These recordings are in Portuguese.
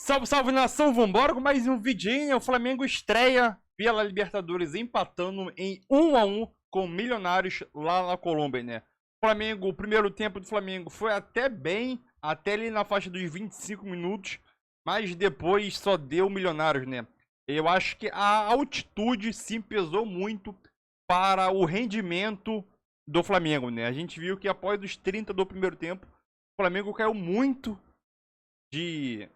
Salve, salve nação, vambora com mais um vidinho. O Flamengo estreia pela Libertadores empatando em 1-1 com Milionários lá na Colômbia, né? O primeiro tempo do Flamengo foi até bem, até ali na faixa dos 25 minutos, mas depois só deu Milionários, né? Eu acho que a altitude sim pesou muito para o rendimento do Flamengo, né? A gente viu que após os 30 do primeiro tempo, o Flamengo caiu muito de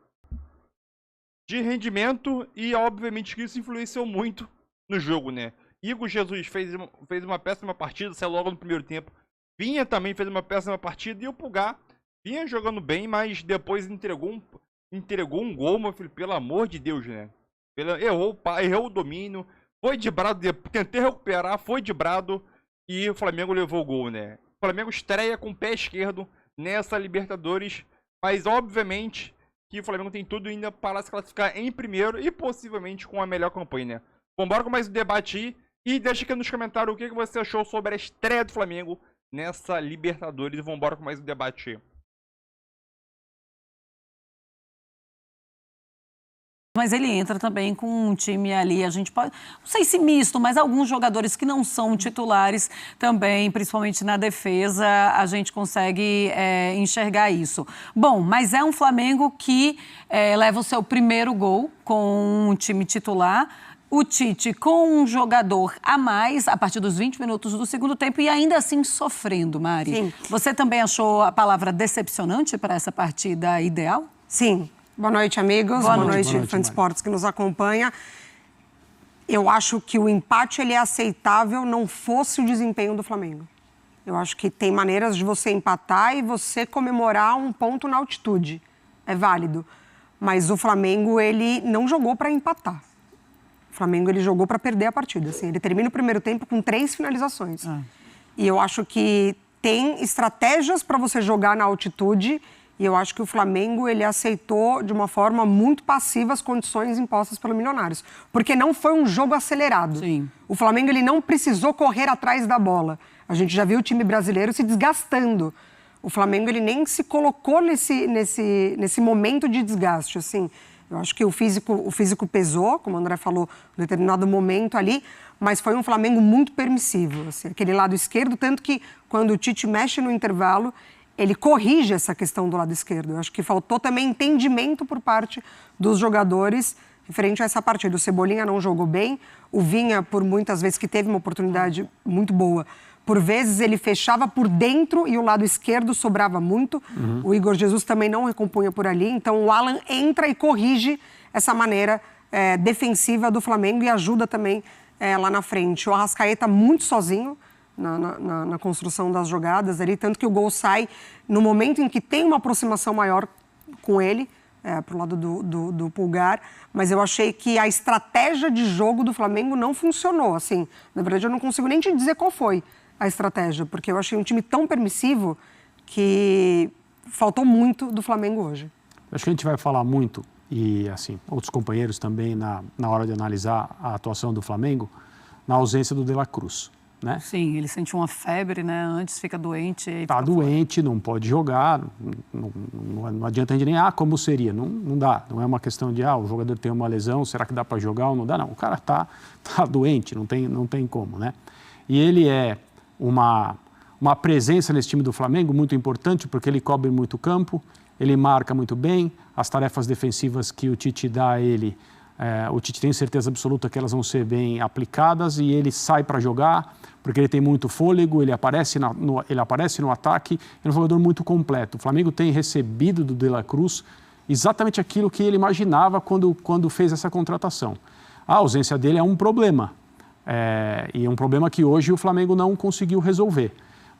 rendimento e obviamente que isso influenciou muito no jogo, né? Igor Jesus fez uma péssima partida, saiu logo no primeiro tempo. Vinha também fez uma péssima partida e o Pulgar vinha jogando bem, mas depois entregou um gol, meu filho, pelo amor de Deus, né? Errou o domínio, foi dibrado, tentei recuperar, foi dibrado e o Flamengo levou o gol, né? O Flamengo estreia com o pé esquerdo nessa Libertadores, mas obviamente que o Flamengo tem tudo ainda para se classificar em primeiro e possivelmente com a melhor campanha, né? Vambora com mais um debate aí e deixa aqui nos comentários o que você achou sobre a estreia do Flamengo nessa Libertadores e vambora com mais um debate aí. Mas ele entra também com um time ali, a gente pode, não sei se misto, mas alguns jogadores que não são titulares também, principalmente na defesa, a gente consegue enxergar isso. Bom, mas é um Flamengo que leva o seu primeiro gol com um time titular. O Tite com um jogador a mais a partir dos 20 minutos do segundo tempo e ainda assim sofrendo, Mari. Sim. Você também achou a palavra decepcionante para essa partida ideal? Sim. Boa noite, amigos. Boa noite, fã de esportes que nos acompanha. Eu acho que o empate ele é aceitável, não fosse o desempenho do Flamengo. Eu acho que tem maneiras de você empatar e você comemorar um ponto na altitude. É válido. Mas o Flamengo, ele não jogou para empatar. O Flamengo, ele jogou para perder a partida. Assim, ele termina o primeiro tempo com 3 finalizações. E eu acho que tem estratégias para você jogar na altitude. E eu acho que o Flamengo, ele aceitou de uma forma muito passiva as condições impostas pelo Milionários. Porque não foi um jogo acelerado. Sim. O Flamengo, ele não precisou correr atrás da bola. A gente já viu o time brasileiro se desgastando. O Flamengo, ele nem se colocou nesse momento de desgaste, assim. Eu acho que o físico pesou, como o André falou, em determinado momento ali, mas foi um Flamengo muito permissivo, assim, aquele lado esquerdo, tanto que quando o Tite mexe no intervalo, ele corrige essa questão do lado esquerdo. Eu acho que faltou também entendimento por parte dos jogadores referente a essa partida. O Cebolinha não jogou bem, o Vinha, por muitas vezes que teve uma oportunidade muito boa, por vezes ele fechava por dentro e o lado esquerdo sobrava muito. O Igor Jesus também não recompunha por ali. Então o Alan entra e corrige essa maneira defensiva do Flamengo e ajuda também lá na frente. O Arrascaeta muito sozinho na construção das jogadas ali, tanto que o gol sai no momento em que tem uma aproximação maior com ele, pro lado do Pulgar, mas eu achei que a estratégia de jogo do Flamengo não funcionou, assim, na verdade eu não consigo nem te dizer qual foi a estratégia, porque eu achei um time tão permissivo que faltou muito do Flamengo hoje. Acho que a gente vai falar muito, e assim, outros companheiros também, na hora de analisar a atuação do Flamengo, na ausência do De La Cruz. Né? Sim, ele sentiu uma febre, né? Antes fica doente. Está doente, não pode jogar, não adianta a gente nem, como seria? Não dá, não é uma questão de, o jogador tem uma lesão, será que dá para jogar ou não dá? Não, o cara tá doente, não tem como, né? E ele é uma presença nesse time do Flamengo muito importante, porque ele cobre muito campo, ele marca muito bem, as tarefas defensivas que o Tite dá a ele, o Tite tem certeza absoluta que elas vão ser bem aplicadas e ele sai para jogar, porque ele tem muito fôlego, ele aparece no ataque, é um jogador muito completo. O Flamengo tem recebido do De La Cruz exatamente aquilo que ele imaginava quando fez essa contratação. A ausência dele é um problema, e é um problema que hoje o Flamengo não conseguiu resolver.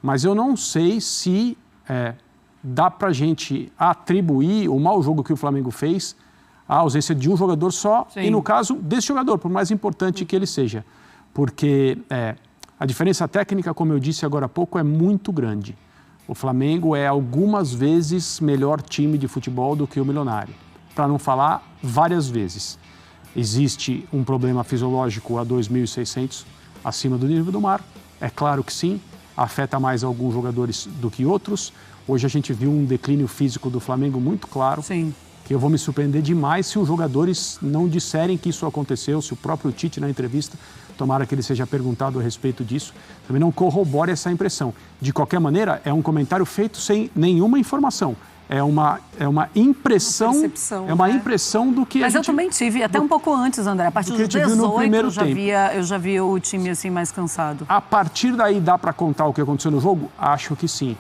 Mas eu não sei se dá para a gente atribuir o mau jogo que o Flamengo fez à ausência de um jogador só, Sim. E no caso desse jogador, por mais importante que ele seja. Porque a diferença técnica, como eu disse agora há pouco, é muito grande. O Flamengo é algumas vezes melhor time de futebol do que o Milionário, para não falar várias vezes. Existe um problema fisiológico a 2.600 acima do nível do mar, é claro que sim, afeta mais alguns jogadores do que outros. Hoje a gente viu um declínio físico do Flamengo muito claro. Sim. que eu vou me surpreender demais se os jogadores não disserem que isso aconteceu, se o próprio Tite na entrevista, tomara que ele seja perguntado a respeito disso, também não corrobore essa impressão. De qualquer maneira, é um comentário feito sem nenhuma informação. É uma impressão, impressão do que Mas eu também tive, até um pouco antes, André, a partir dos 18 eu já vi o time assim mais cansado. A partir daí dá para contar o que aconteceu no jogo? Acho que sim.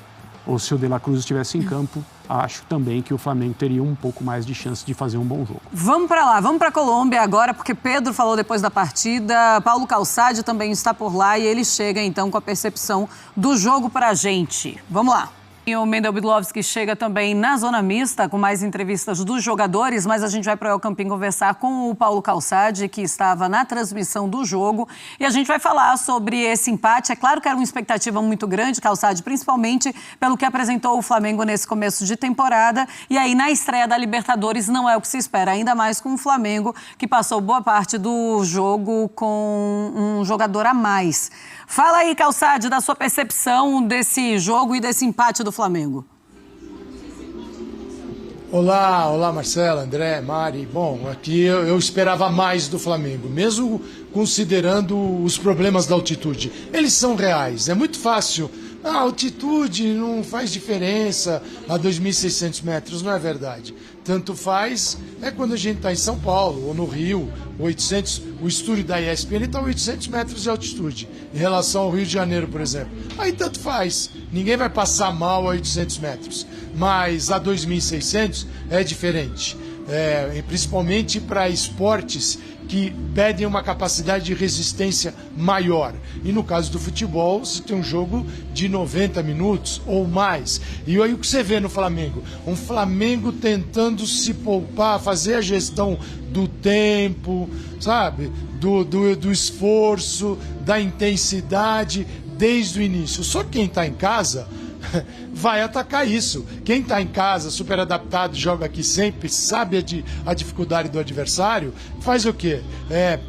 Ou se o De La Cruz estivesse em campo, acho também que o Flamengo teria um pouco mais de chance de fazer um bom jogo. Vamos para lá, vamos para a Colômbia agora, porque Pedro falou depois da partida, Paulo Calçade também está por lá e ele chega então com a percepção do jogo para a gente. Vamos lá. E o Mendel Bidlovski chega também na zona mista com mais entrevistas dos jogadores, mas a gente vai para o El Campín conversar com o Paulo Calçade, que estava na transmissão do jogo, e a gente vai falar sobre esse empate. É claro que era uma expectativa muito grande, Calçade, principalmente pelo que apresentou o Flamengo nesse começo de temporada, e aí na estreia da Libertadores não é o que se espera, ainda mais com o Flamengo, que passou boa parte do jogo com um jogador a mais. Fala aí, Calçade, da sua percepção desse jogo e desse empate do Flamengo. Olá Marcela, André, Mari. Bom, aqui eu esperava mais do Flamengo, mesmo considerando os problemas da altitude. Eles são reais, é muito fácil. A altitude não faz diferença a 2.600 metros, não é verdade. Tanto faz quando a gente está em São Paulo ou no Rio, 800, o estúdio da ESPN está a 800 metros de altitude, em relação ao Rio de Janeiro, por exemplo. Aí tanto faz, ninguém vai passar mal a 800 metros, mas a 2.600 é diferente, principalmente para esportes que pedem uma capacidade de resistência maior. E no caso do futebol, você tem um jogo de 90 minutos ou mais. E aí o que você vê no Flamengo? Um Flamengo tentando se poupar, fazer a gestão do tempo, sabe? Do esforço, da intensidade desde o início. Só quem está em casa vai atacar isso. Quem está em casa, super adaptado, joga aqui sempre, sabe a dificuldade do adversário, faz o quê?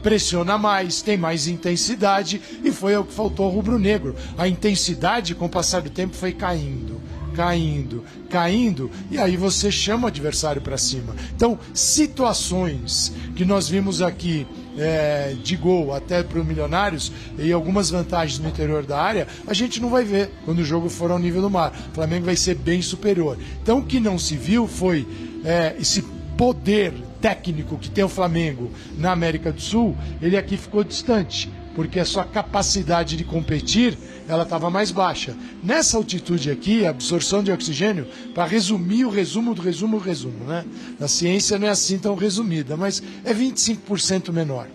Pressiona mais, tem mais intensidade, e foi o que faltou ao rubro-negro. A intensidade, com o passar do tempo, foi caindo, e aí você chama o adversário para cima. Então, situações que nós vimos aqui de gol até para o Milionários e algumas vantagens no interior da área, a gente não vai ver quando o jogo for ao nível do mar. O Flamengo vai ser bem superior. Então, o que não se viu foi esse poder técnico que tem o Flamengo na América do Sul, ele aqui ficou distante, porque a sua capacidade de competir, ela estava mais baixa. Nessa altitude aqui, a absorção de oxigênio, para resumir o resumo do resumo, né? Na ciência não é assim tão resumida, mas é 25% menor.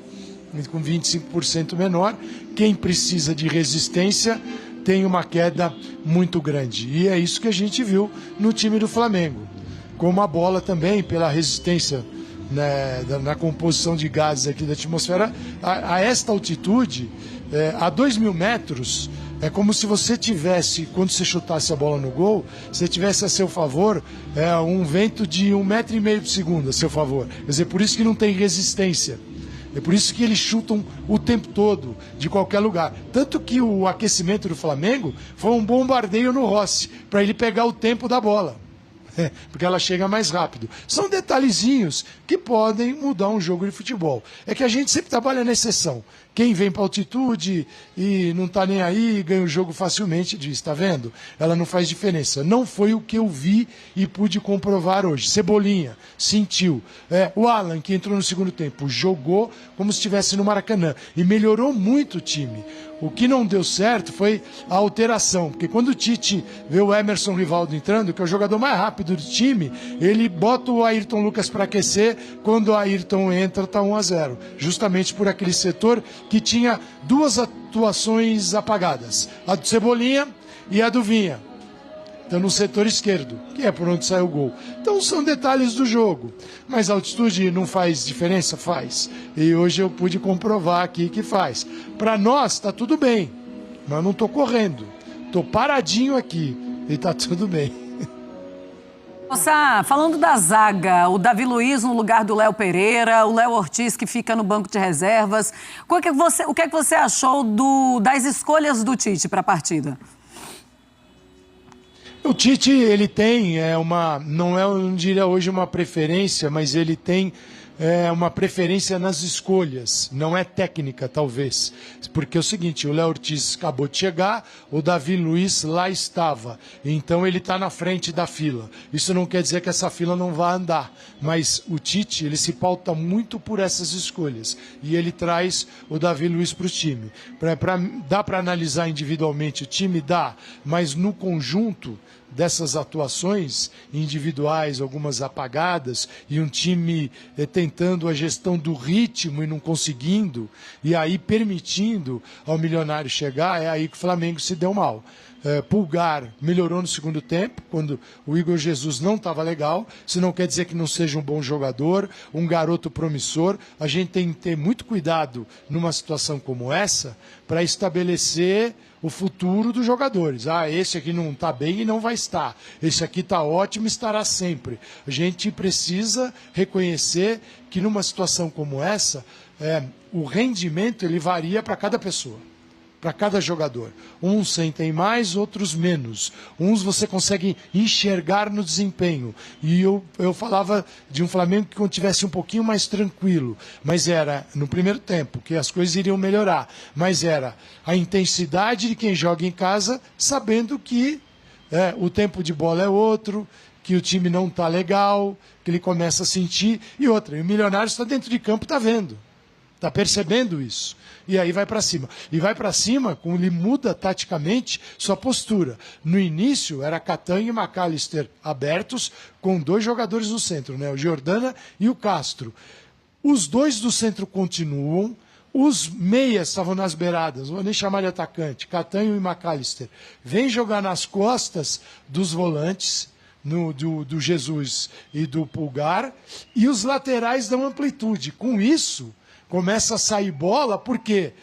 E com 25% menor, quem precisa de resistência tem uma queda muito grande. E é isso que a gente viu no time do Flamengo. Como a bola também, pela resistência na composição de gases aqui da atmosfera, a esta altitude, a 2.000 metros, é como se você tivesse, quando você chutasse a bola no gol, você tivesse a seu favor um vento de 1,5 metro por segundo a seu favor. Quer dizer, por isso que não tem resistência. É por isso que eles chutam o tempo todo, de qualquer lugar. Tanto que o aquecimento do Flamengo foi um bombardeio no Rossi, para ele pegar o tempo da bola. Porque ela chega mais rápido. São detalhezinhos que podem mudar um jogo de futebol. É que a gente sempre trabalha na exceção. Quem vem para altitude e não está nem aí, ganha o jogo facilmente, diz, está vendo? Ela não faz diferença. Não foi o que eu vi e pude comprovar hoje. Cebolinha, sentiu. O Alan, que entrou no segundo tempo, jogou como se estivesse no Maracanã. E melhorou muito o time. O que não deu certo foi a alteração, porque quando o Tite vê o Emerson Rivaldo entrando, que é o jogador mais rápido do time, ele bota o Ayrton Lucas para aquecer, quando o Ayrton entra está 1-0, justamente por aquele setor que tinha duas atuações apagadas, a do Cebolinha e a do Vinha. Então, no setor esquerdo, que é por onde sai o gol. Então, são detalhes do jogo. Mas a altitude não faz diferença? Faz. E hoje eu pude comprovar aqui que faz. Para nós, está tudo bem. Mas eu não estou correndo. Estou paradinho aqui. E está tudo bem. Nossa, falando da zaga, o Davi Luiz no lugar do Léo Pereira, o Léo Ortiz que fica no banco de reservas. O que é que você achou das escolhas do Tite para a partida? O Tite, ele tem eu não diria hoje uma preferência, mas ele tem uma preferência nas escolhas, não é técnica, talvez. Porque é o seguinte, o Léo Ortiz acabou de chegar, o Davi Luiz lá estava, então ele está na frente da fila. Isso não quer dizer que essa fila não vai andar, mas o Tite, ele se pauta muito por essas escolhas, e ele traz o Davi Luiz para o time. Dá para analisar individualmente o time? Dá, mas no conjunto dessas atuações individuais, algumas apagadas, e um time tentando a gestão do ritmo e não conseguindo, e aí permitindo ao Milionário chegar, é aí que o Flamengo se deu mal. Pulgar melhorou no segundo tempo, quando o Igor Jesus não estava legal. Isso não quer dizer que não seja um bom jogador, um garoto promissor. A gente tem que ter muito cuidado numa situação como essa para estabelecer o futuro dos jogadores. Esse aqui não está bem e não vai estar. Esse aqui está ótimo e estará sempre. A gente precisa reconhecer que numa situação como essa, o rendimento ele varia para cada pessoa, para cada jogador. Uns sentem mais, outros menos. Uns você consegue enxergar no desempenho. E eu falava de um Flamengo que tivesse um pouquinho mais tranquilo, mas era no primeiro tempo, que as coisas iriam melhorar, mas era a intensidade de quem joga em casa, sabendo que o tempo de bola é outro, que o time não está legal, que ele começa a sentir. E outra, e o Milionário está dentro de campo, está vendo. Está percebendo isso. E aí vai para cima. E vai para cima, como ele muda taticamente sua postura. No início, era Catanho e McAllister abertos, com 2 jogadores no centro, né? O Giordana e o Castro. Os 2 do centro continuam. Os meias estavam nas beiradas, não vou nem chamar de atacante, Catanho e McAllister. Vem jogar nas costas dos volantes, do Jesus e do Pulgar, e os laterais dão amplitude. Com isso, começa a sair bola, por quê?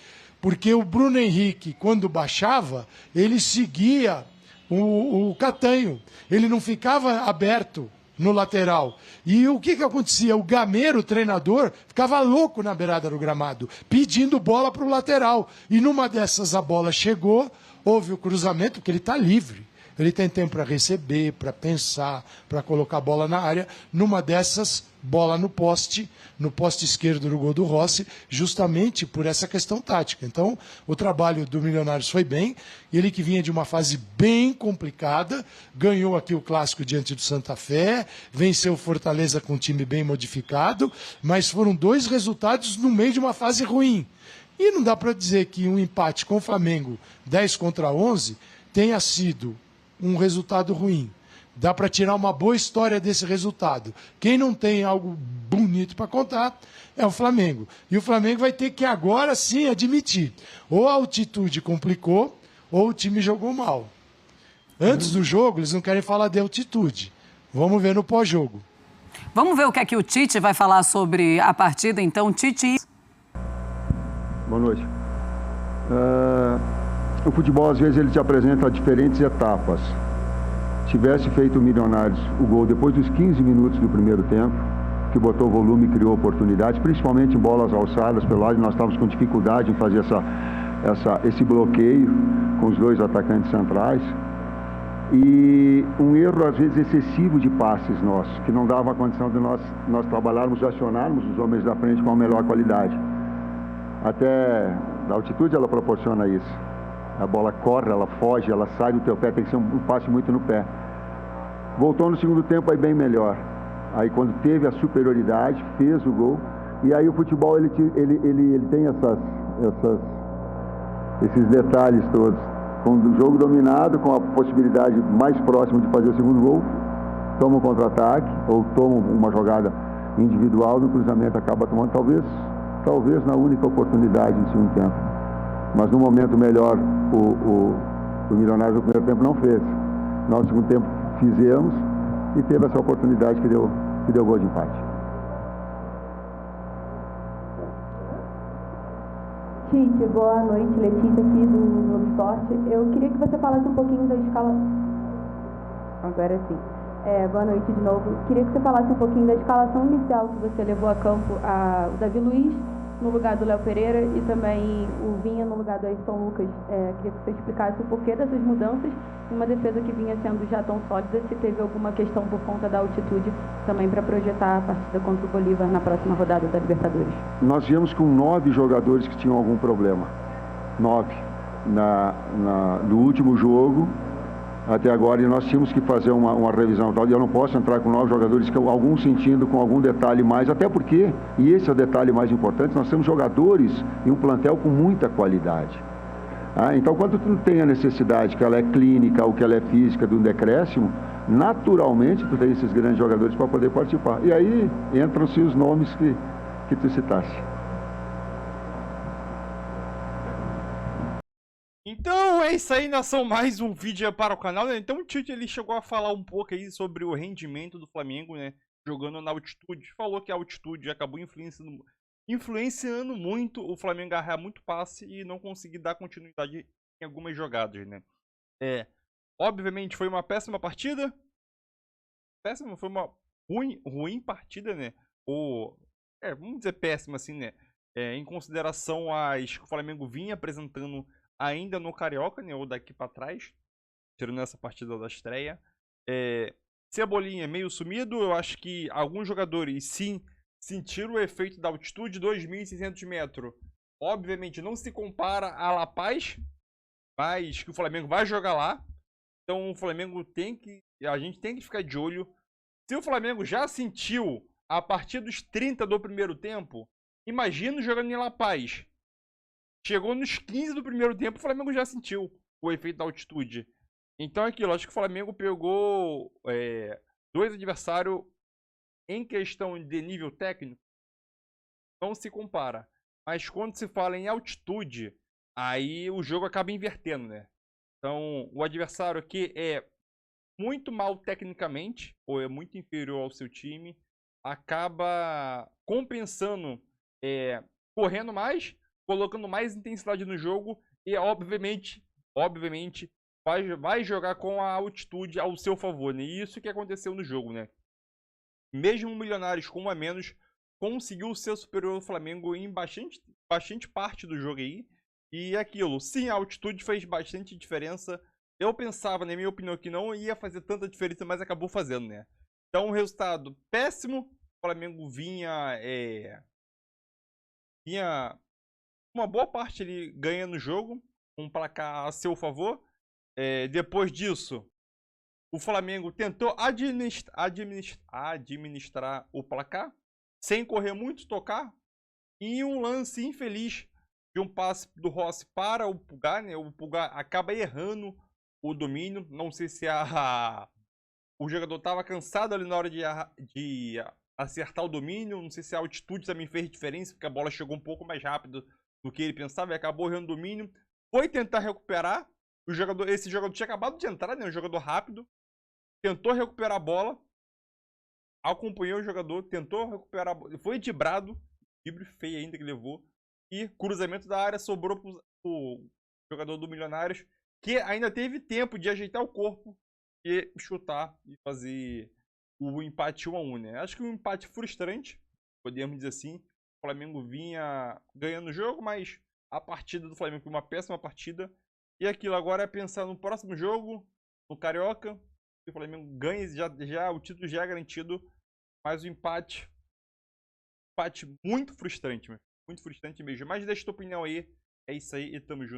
Porque o Bruno Henrique, quando baixava, ele seguia o Catanho. Ele não ficava aberto no lateral. E o que acontecia? O Gameiro, o treinador, ficava louco na beirada do gramado, pedindo bola para o lateral. E numa dessas a bola chegou, houve o cruzamento, porque ele está livre. Ele tem tempo para receber, para pensar, para colocar a bola na área. Numa dessas, bola no poste esquerdo do gol do Rossi, justamente por essa questão tática. Então, o trabalho do Milionários foi bem. Ele que vinha de uma fase bem complicada, ganhou aqui o clássico diante do Santa Fé, venceu o Fortaleza com um time bem modificado, mas foram 2 resultados no meio de uma fase ruim. E não dá para dizer que um empate com o Flamengo, 10-11, tenha sido um resultado ruim. Dá para tirar uma boa história desse resultado. Quem não tem algo bonito para contar é o Flamengo. E o Flamengo vai ter que agora sim admitir. Ou a altitude complicou, ou o time jogou mal. Antes do jogo, eles não querem falar de altitude. Vamos ver no pós-jogo. Vamos ver o que é que o Tite vai falar sobre a partida, então. Tite. Boa noite. O futebol, às vezes, ele te apresenta diferentes etapas. Tivesse feito o Milionários o gol depois dos 15 minutos do primeiro tempo, que botou volume e criou oportunidades, principalmente em bolas alçadas pelo lado, nós estávamos com dificuldade em fazer esse bloqueio com os 2 atacantes centrais. E um erro, às vezes, excessivo de passes nossos, que não dava a condição de nós trabalharmos, acionarmos os homens da frente com a melhor qualidade. Até da altitude ela proporciona isso. A bola corre, ela foge, ela sai do teu pé, tem que ser um passe muito no pé. Voltou no segundo tempo aí bem melhor. Aí quando teve a superioridade, fez o gol. E aí o futebol ele tem esses detalhes todos. Com o jogo dominado, com a possibilidade mais próxima de fazer o segundo gol, toma um contra-ataque ou toma uma jogada individual, no cruzamento acaba tomando, talvez na única oportunidade no segundo tempo. Mas no momento melhor, o Milionários no primeiro tempo não fez. Nós no segundo tempo fizemos e teve essa oportunidade que deu gol de empate. Tite, boa noite. Letícia aqui do Globo Esporte. Eu queria que você falasse um pouquinho da escala... Agora sim. Boa noite de novo. Queria que você falasse um pouquinho da escalação inicial que você levou a campo o Davi Luiz, no lugar do Léo Pereira e também o Vinha no lugar do Ayrton Lucas. Queria que você explicasse o porquê dessas mudanças, uma defesa que vinha sendo já tão sólida, se teve alguma questão por conta da altitude também para projetar a partida contra o Bolívar na próxima rodada da Libertadores. Nós viemos com 9 jogadores que tinham algum problema. 9. No último jogo, até agora, e nós tínhamos que fazer uma revisão tal, e eu não posso entrar com 9 jogadores, algum sentindo, com algum detalhe mais, até porque, e esse é o detalhe mais importante, nós temos jogadores em um plantel com muita qualidade. Então, quando tu tem a necessidade, que ela é clínica ou que ela é física, de um decréscimo, naturalmente tu tem esses grandes jogadores para poder participar. E aí entram-se os nomes que tu citaste. Então é isso aí, nação, mais um vídeo para o canal, né? Então o Tite, ele chegou a falar um pouco aí sobre o rendimento do Flamengo, né? Jogando na altitude. Falou que a altitude acabou influenciando muito o Flamengo a errar muito passe e não conseguir dar continuidade em algumas jogadas, né? Obviamente foi uma péssima partida. Foi uma ruim partida, né? Vamos dizer péssima assim, né? Em consideração às que o Flamengo vinha apresentando ainda no Carioca, né, ou daqui para trás, tirando essa partida da estreia. Cebolinha meio sumido, eu acho que alguns jogadores sim sentiram o efeito da altitude. 2.600 metros, obviamente não se compara a La Paz, mas que o Flamengo vai jogar lá, então o Flamengo a gente tem que ficar de olho. Se o Flamengo já sentiu a partir dos 30 do primeiro tempo, imagina jogando em La Paz. Chegou nos 15 do primeiro tempo, o Flamengo já sentiu o efeito da altitude. Então é aquilo, acho que o Flamengo pegou 2 adversários em questão de nível técnico, não se compara. Mas quando se fala em altitude, aí o jogo acaba invertendo, né? Então o adversário aqui é muito mal tecnicamente, ou é muito inferior ao seu time, acaba compensando, correndo mais, colocando mais intensidade no jogo e, obviamente, vai jogar com a altitude ao seu favor, né? E isso que aconteceu no jogo, né? Mesmo o Milionários com 1 a menos, conseguiu ser superior ao Flamengo em bastante parte do jogo aí. E aquilo, sim, a altitude fez bastante diferença. Eu pensava, na minha opinião, que não ia fazer tanta diferença, mas acabou fazendo, né? Então, um resultado péssimo. O Flamengo vinha uma boa parte ele ganha no jogo, um placar a seu favor. Depois disso, o Flamengo tentou administrar o placar, sem correr muito, tocar. E um lance infeliz de um passe do Rossi para o Pulgar, né? O Pulgar acaba errando o domínio. Não sei se o jogador estava cansado ali na hora de acertar o domínio. Não sei se a altitude também fez diferença, porque a bola chegou um pouco mais rápido do que ele pensava e acabou errando o domínio. Foi tentar recuperar. Esse jogador tinha acabado de entrar, né? Um jogador rápido. Tentou recuperar a bola. Acompanhou o jogador, tentou recuperar a bola. Foi driblado. Drible feio ainda que levou. E cruzamento da área sobrou pro jogador do Milionários, que ainda teve tempo de ajeitar o corpo e chutar e fazer o empate 1 a 1, né? Acho que um empate frustrante, podemos dizer assim. O Flamengo vinha ganhando o jogo, mas a partida do Flamengo foi uma péssima partida. E aquilo agora é pensar no próximo jogo, no Carioca. Se o Flamengo ganha, já o título já é garantido. Mas o empate muito frustrante, muito frustrante mesmo. Mas deixa tua opinião aí. É isso aí e tamo junto.